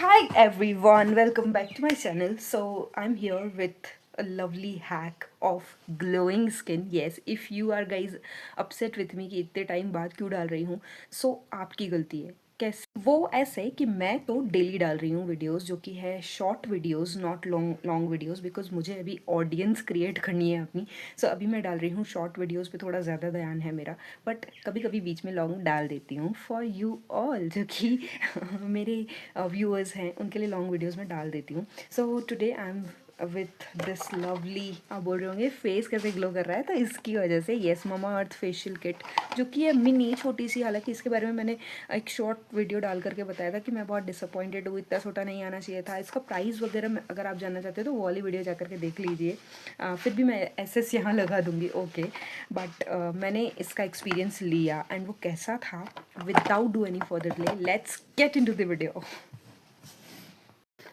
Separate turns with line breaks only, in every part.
Hi everyone, welcome back to my channel. So I'm here with a lovely hack of glowing skin. Yes, if you are guys upset with me कि इतने time बाद क्यों डाल रही हूँ, so आपकी गलती है. कैसे वो ऐसे है कि मैं तो डेली डाल रही हूँ वीडियोस जो कि है short videos, not long long videos, because मुझे अभी ऑडियंस क्रिएट करनी है अपनी. सो अभी मैं डाल रही हूँ शॉर्ट वीडियोस पे, थोड़ा ज़्यादा ध्यान है मेरा. बट कभी कभी बीच में लॉन्ग डाल देती हूँ फॉर यू ऑल, जो कि मेरे व्यूअर्स हैं उनके लिए लॉन्ग वीडियोस में डाल देती हूँ. So today I am with this lovely, आप बोल रहे होंगे फेस कैसे ग्लो कर रहा है, तो इसकी वजह से येस मामा अर्थ फेशियल किट, जो कि है मिनी छोटी सी. हालांकि इसके बारे में मैंने एक शॉर्ट वीडियो डाल करके बताया था कि मैं बहुत डिसअपॉइंटेड हूँ, इतना छोटा नहीं आना चाहिए था. इसका प्राइस वगैरह अगर आप जानना चाहते हो तो वो वाली वीडियो जा करके देख लीजिए. फिर भी मैं एसएस यहाँ लगा दूंगी, ओके. बट मैंने इसका एक्सपीरियंस लिया एंड वो कैसा था. Without do any further delay, let's get into the video.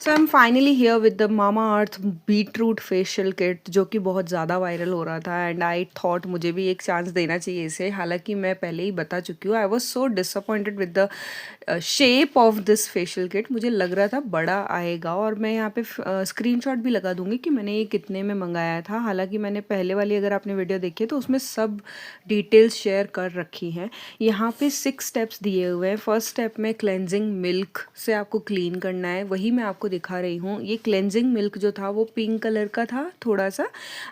So I am finally here with the mama earth beetroot facial kit, जो कि बहुत ज़्यादा वायरल हो रहा था एंड आई थॉट मुझे भी एक चांस देना चाहिए इसे. हालांकि मैं पहले ही बता चुकी हूँ, I was so disappointed with the shape of this facial kit. मुझे लग रहा था बड़ा आएगा, और मैं यहाँ पे स्क्रीनशॉट भी लगा दूंगी कि मैंने ये कितने में मंगाया था. हालांकि मैंने पहले वाली अगर आपने वीडियो देखी है तो उसमें सब डिटेल्स शेयर कर रखी हैं. यहाँ पे 6 स्टेप्स दिए हुए हैं. फर्स्ट स्टेप में क्लेंजिंग मिल्क से आपको क्लीन करना है, वही मैं आपको दिखा रही हूँ. ये क्लेंजिंग मिल्क जो था वो पिंक कलर का था थोड़ा सा,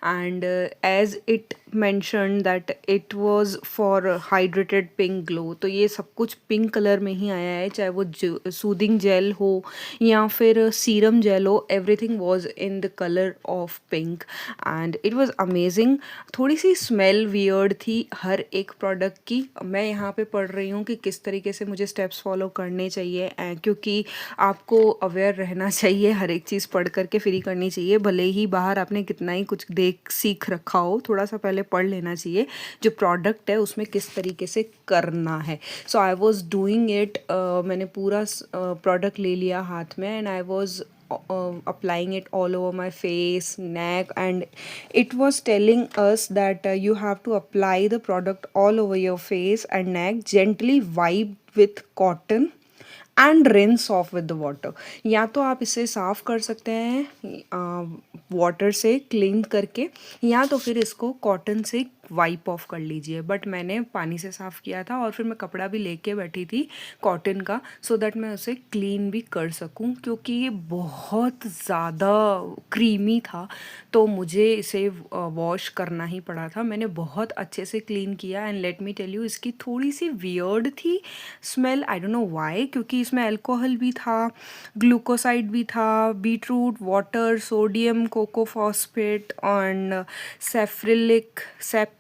and as it mention that it was for hydrated pink glow. तो ये सब कुछ पिंक कलर में ही आया है, चाहे वो सूदिंग जेल हो या फिर सीरम जेल हो, everything was in the colour of pink and it was amazing. थोड़ी सी स्मेल वियर्ड थी हर एक प्रोडक्ट की. मैं यहाँ पे पढ़ रही हूँ कि किस तरीके से मुझे स्टेप्स फॉलो करने चाहिए, क्योंकि आपको अवेयर रहना चाहिए. हर एक चीज़ पढ़ करके फ्री करनी चाहिए, भले ही बाहर आपने कितना ही कुछ देख सीख रखा हो, थोड़ा सा पहले पढ़ लेना चाहिए जो प्रोडक्ट है उसमें किस तरीके से करना है. सो आई वॉज डूइंग इट. मैंने पूरा प्रोडक्ट ले लिया हाथ में and I was applying it all over my face, neck, and it was telling us that you have to apply the product all over your face and neck, gently wipe with cotton and rinse of with the water. या तो आप इसे साफ़ कर सकते हैं water से clean करके, या तो फिर इसको कॉटन से वाइप ऑफ कर लीजिए. बट मैंने पानी से साफ़ किया था और फिर मैं कपड़ा भी लेके बैठी थी कॉटन का, सो दैट मैं उसे क्लीन भी कर सकूं, क्योंकि ये बहुत ज़्यादा क्रीमी था तो मुझे इसे वॉश करना ही पड़ा था. मैंने बहुत अच्छे से क्लीन किया and let me tell you, इसकी थोड़ी सी वियर्ड थी smell. I don't know why, क्योंकि इसमें अल्कोहल भी था, ग्लूकोसाइड भी था, beetroot water, sodium cocophosphate and capric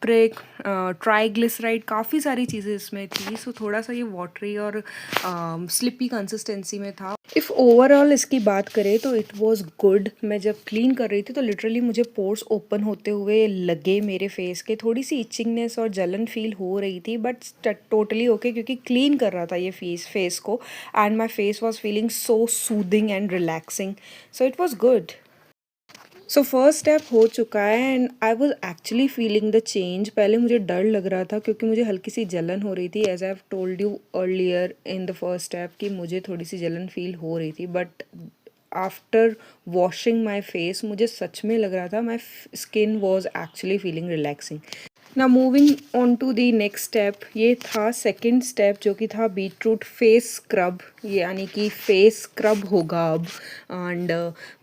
triglyceride, काफ़ी सारी चीज़ें इसमें थी. सो थोड़ा सा ये वाटरी और स्लिपी कंसिस्टेंसी में था. इफ़ ओवरऑल इसकी बात करें तो इट वाज गुड. मैं जब क्लीन कर रही थी तो लिटरली मुझे पोर्स ओपन होते हुए लगे मेरे फेस के. थोड़ी सी इचिंगनेस और जलन फील हो रही थी, बट टोटली ओके, क्योंकि क्लीन कर रहा था ये फेस को, and my face was feeling so soothing and relaxing. So it was good. So first step हो चुका है and I was actually feeling the change. पहले मुझे डर लग रहा था क्योंकि मुझे हल्की सी जलन हो रही थी, as I have told you earlier in the first step कि मुझे थोड़ी सी जलन फील हो रही थी. But after washing my face मुझे सच में लग रहा था my skin was actually feeling relaxing. ना moving on to the next step, ये था सेकेंड स्टेप जो कि था बीटरूट फेस स्क्रब, यानी कि फेस स्क्रब होगा अब. एंड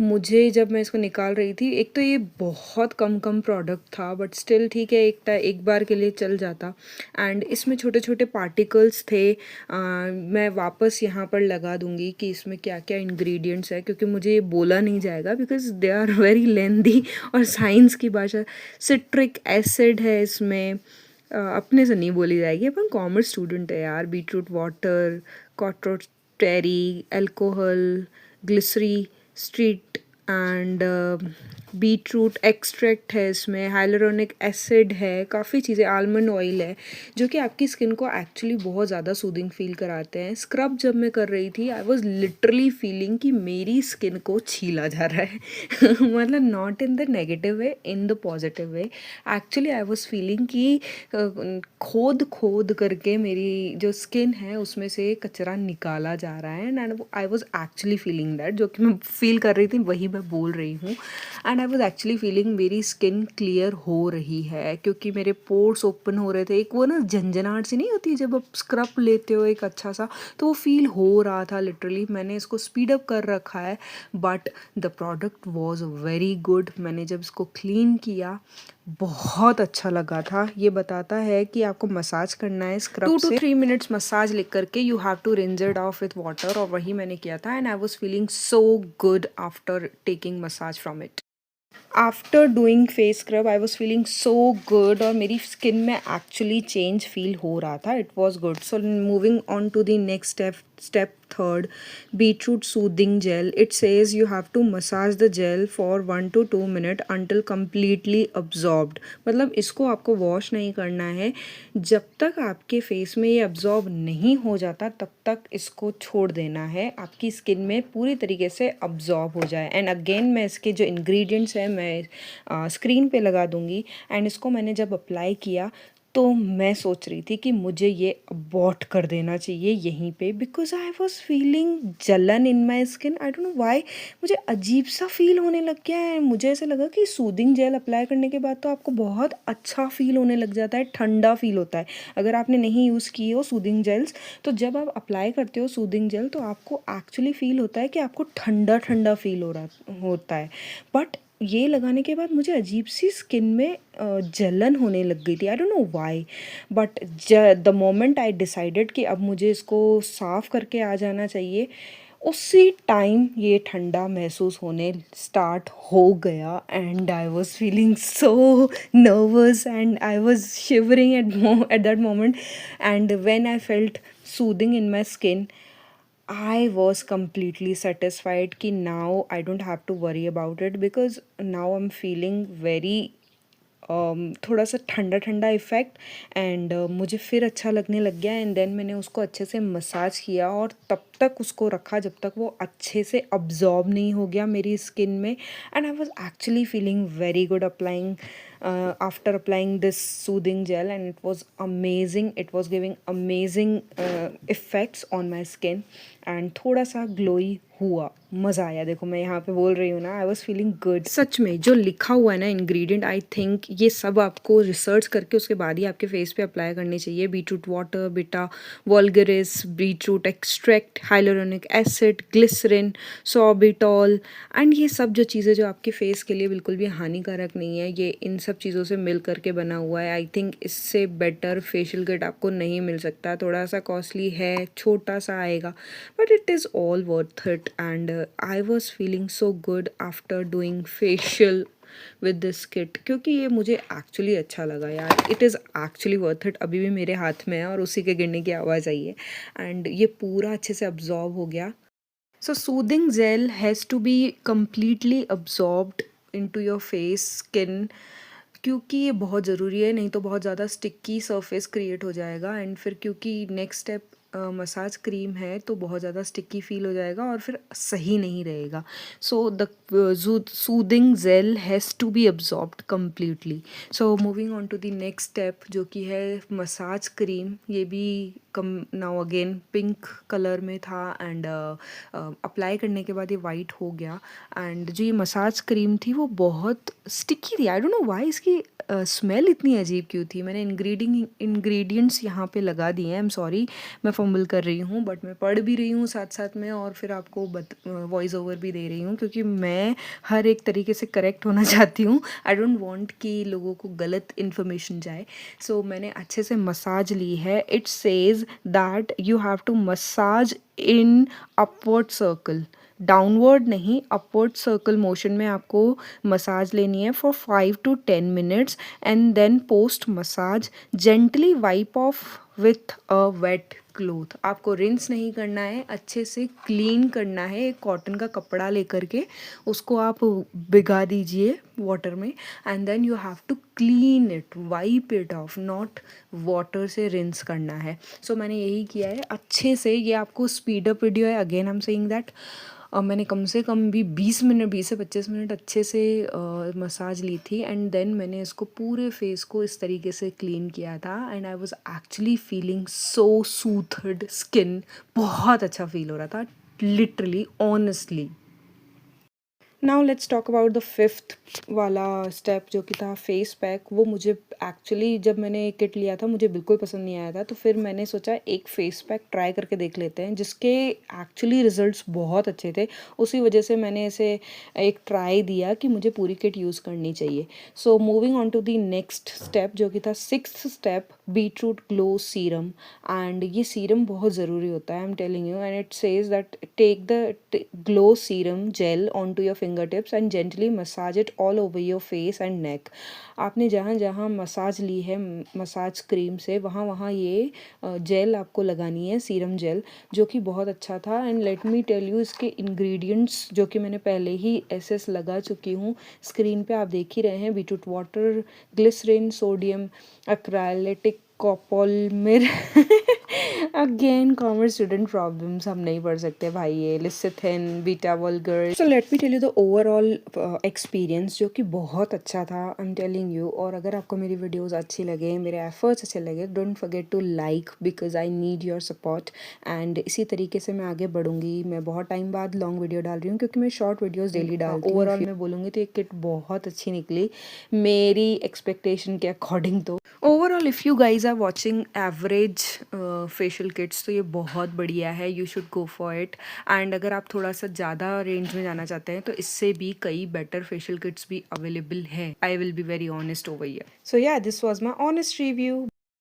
मुझे जब मैं इसको निकाल रही थी, एक तो ये बहुत कम प्रोडक्ट था, बट स्टिल ठीक है, एक बार के लिए चल जाता. एंड इसमें छोटे छोटे पार्टिकल्स थे. मैं वापस यहाँ पर लगा दूंगी कि इसमें क्या क्या इंग्रेडिएंट्स है, क्योंकि मुझे ये बोला नहीं जाएगा because they are very lengthy और साइंस की भाषा. सिट्रिक एसिड है इसमें, अपने से नहीं बोली जाएगी, अपन कॉमर्स स्टूडेंट है यार. बीटरूट वाटर, कॉट्रोटेरी, alcohol, glycerin, street and beetroot extract है इसमें, हाइलुरोनिक एसिड है, काफ़ी चीज़ें, आलमंड ऑयल है, जो कि आपकी स्किन को एक्चुअली बहुत ज़्यादा सूदिंग फील कराते हैं। स्क्रब जब मैं कर रही थी आई वॉज लिटरली फीलिंग कि मेरी स्किन को छीला जा रहा है मतलब not in the negative way, in the positive way. Actually I was feeling कि खोद खोद करके मेरी जो स्किन है उसमें से कचरा निकाला जा रहा है, and I was actually feeling that, जो कि मैं फील कर रही थी वही मैं बोल रही हूँ। And I was actually feeling मेरी स्किन क्लियर हो रही है, क्योंकि मेरे पोर्स ओपन हो रहे थे। एक वो ना झंझनाहट सी नहीं होती जब आप स्क्रब लेते हो एक अच्छा सा, तो वो फील हो रहा था लिटरली। मैंने इसको स्पीड अप कर रखा है, but the product was very good. मैंने जब इसको क्लीन किया बहुत अच्छा लगा था। ये बताता है कि आपको मसाज करना है स्क्रब से 2 to 3 मिनट्स मसाज लिख करके you have to rinse it off with water, और वही मैंने किया था। And I was feeling so good after taking massage from it. After doing face scrub I was feeling so good, और मेरी skin में एक्चुअली चेंज फील हो रहा था। It was good. So moving on to the next step third, beetroot soothing gel. It says you have to massage the gel for 1 to 2 minute until completely absorbed. मतलब इसको आपको wash नहीं करना है, जब तक आपके फेस में ये अब्जॉर्ब नहीं हो जाता तब तक इसको छोड़ देना है, आपकी स्किन में पूरी तरीके से अब्जॉर्ब हो जाए। एंड अगेन मैं इसके जो इंग्रेडिएंट्स हैं मैं स्क्रीन पे लगा दूंगी। एंड इसको मैंने जब अप्लाई किया तो मैं सोच रही थी कि मुझे ये अबॉर्ट कर देना चाहिए यहीं पे, बिकॉज आई वॉज फीलिंग जलन in my skin. I don't know why, मुझे अजीब सा फील होने लग गया है। मुझे ऐसा लगा कि सूदिंग जेल अप्लाई करने के बाद तो आपको बहुत अच्छा फील होने लग जाता है, ठंडा फील होता है। अगर आपने नहीं यूज़ की हो सूदिंग जेल्स, तो जब आप अप्लाई करते हो सूदिंग जेल तो आपको एक्चुअली फील होता है कि आपको ठंडा ठंडा फील होता है। बट ये लगाने के बाद मुझे अजीब सी स्किन में जलन होने लग गई थी। आई don't know why, but the moment I decided कि अब मुझे इसको साफ़ करके आ जाना चाहिए, उसी टाइम ये ठंडा महसूस होने स्टार्ट हो गया। And I was feeling so nervous and I was shivering at that moment. And when I felt soothing in my skin, I was completely satisfied कि now I don't have to worry about it, because now I'm feeling very थोड़ा सा ठंडा ठंडा effect. And मुझे फिर अच्छा लगने लग गया। एंड देन मैंने उसको अच्छे से मसाज किया और तब तक उसको रखा जब तक वो अच्छे से अब्जॉर्ब नहीं हो गया मेरी स्किन में। And I was actually feeling very good applying after applying this soothing gel, and it was amazing. It was giving amazing effects on my skin, and थोड़ा सा ग्लोई हुआ, मज़ा आया। देखो मैं यहाँ पे बोल रही हूँ ना, आई वॉज फीलिंग गुड। सच में जो लिखा हुआ है ना इंग्रेडिएंट, आई थिंक ये सब आपको रिसर्च करके उसके बाद ही आपके फेस पे अप्लाई करनी चाहिए। Beetroot water, beta vulgaris, beetroot extract, hyaluronic acid, glycerin, sorbitol, and ये सब जो चीज़ें जो आपके फेस के लिए बिल्कुल भी हानिकारक नहीं है, ये इन सब चीज़ों से मिल करके बना हुआ है। आई थिंक इससे बेटर फेशियल किट आपको नहीं मिल सकता। थोड़ा सा कॉस्टली है, छोटा सा आएगा, but it is all worth it. And I was feeling so good after doing facial with this kit, क्योंकि ये मुझे एक्चुअली अच्छा लगा यार। It is actually worth it. अभी भी मेरे हाथ में है और उसी के गिरने की आवाज़ आई है, एंड ये पूरा अच्छे से अब्जॉर्ब हो गया। So soothing gel has to be completely absorbed into your face skin, क्योंकि ये बहुत ज़रूरी है, नहीं तो बहुत ज़्यादा स्टिक्की सरफेस क्रिएट हो जाएगा। एंड फिर क्योंकि नेक्स्ट स्टेप मसाज क्रीम है तो बहुत ज़्यादा स्टिक्की फील हो जाएगा और फिर सही नहीं रहेगा। So the soothing gel has to be absorbed completely. So moving on to the next step, जो कि है मसाज क्रीम। ये भी नाउ अगेन पिंक कलर में था, एंड अप्लाई करने के बाद ये वाइट हो गया। एंड जो ये मसाज क्रीम थी वो बहुत स्टिकी थी। आई डोंट नो व्हाई इसकी स्मेल इतनी अजीब क्यों थी। मैंने इंग्रेडिएंट्स यहाँ पे लगा दिए हैं। आई एम सॉरी, मैं फंबल कर रही हूँ, बट मैं पढ़ भी रही हूँ साथ साथ में, और फिर आपको वॉइस ओवर भी दे रही हूँ, क्योंकि मैं हर एक तरीके से करेक्ट होना चाहती हूँ। आई डोंट वांट कि लोगों को गलत इन्फॉर्मेशन जाए। सो मैंने अच्छे से मसाज ली है। It says that you have to massage in upward circle, downward नहीं, अपवर्ड सर्कल मोशन में आपको मसाज लेनी है for 5 to 10 minutes. And then post massage gently wipe off with a wet cloth, आपको रिंस नहीं करना है, अच्छे से क्लीन करना है। एक कॉटन का कपड़ा लेकर के उसको आप भिगा दीजिए वाटर में and then you have to clean it, wipe it off, not water से रिंस करना है। सो मैंने यही किया है अच्छे से। ये आपको स्पीड अप वीडियो है, again I am saying that. मैंने कम से कम भी 20 से 25 मिनट अच्छे से मसाज ली थी एंड देन मैंने इसको पूरे फेस को इस तरीके से क्लीन किया था and I was actually feeling so soothed skin. बहुत अच्छा फील हो रहा था, literally honestly. Now let's talk about the fifth वाला स्टेप जो कि था फेस पैक। वो मुझे एक्चुअली जब मैंने किट लिया था मुझे बिल्कुल पसंद नहीं आया था, तो फिर मैंने सोचा एक फेस पैक ट्राई करके देख लेते हैं, जिसके एक्चुअली रिजल्ट्स बहुत अच्छे थे। उसी वजह से मैंने इसे एक ट्राई दिया कि मुझे पूरी किट यूज़ करनी चाहिए। So moving on to the next step जो कि था sixth step, beetroot glow serum. And ये सीरम बहुत ज़रूरी होता है, I am telling you. And it says that take the glow serum gel on to your finger tips and gently massage it all over your face and neck. आपने जहाँ जहाँ massage ली है मसाज क्रीम से, वहाँ वहाँ ये jail आपको लगानी है, सीरम जेल, जो कि बहुत अच्छा था। And let me tell you इसके इंग्रेडिएंट्स जो कि मैंने पहले ही एसएस लगा चुकी हूँ, स्क्रीन पे आप देख ही रहे हैं। Beetroot water, glycerin, sodium acrylic, copolymer again commerce student problems, हम नहीं पढ़ सकते भाई। ये lecithin, beta vulgar. So let me tell you the overall experience जो कि बहुत अच्छा था, आई एम टेलिंग यू। और अगर आपको मेरी वीडियोस अच्छी लगे, मेरे एफर्ट्स अच्छे लगे, don't forget to like because I need your support. And इसी तरीके से मैं आगे बढ़ूंगी। मैं बहुत टाइम बाद लॉन्ग वीडियो डाल रही हूँ क्योंकि मैं शॉर्ट वीडियोस डेली डालती हूँ। ओवरऑल मैं बोलूँगी तो ये किट बहुत अच्छी निकली मेरी एक्सपेक्टेशन के अकॉर्डिंग। तो overall if you guys are watching average facial kits तो ये बहुत बढ़िया है, you should go for it. And अगर आप थोड़ा सा ज़्यादा रेंज में जाना चाहते हैं तो इससे भी कई बेटर फेशियल किट्स भी अवेलेबल है। I will be very honest over here. So yeah this was my honest review.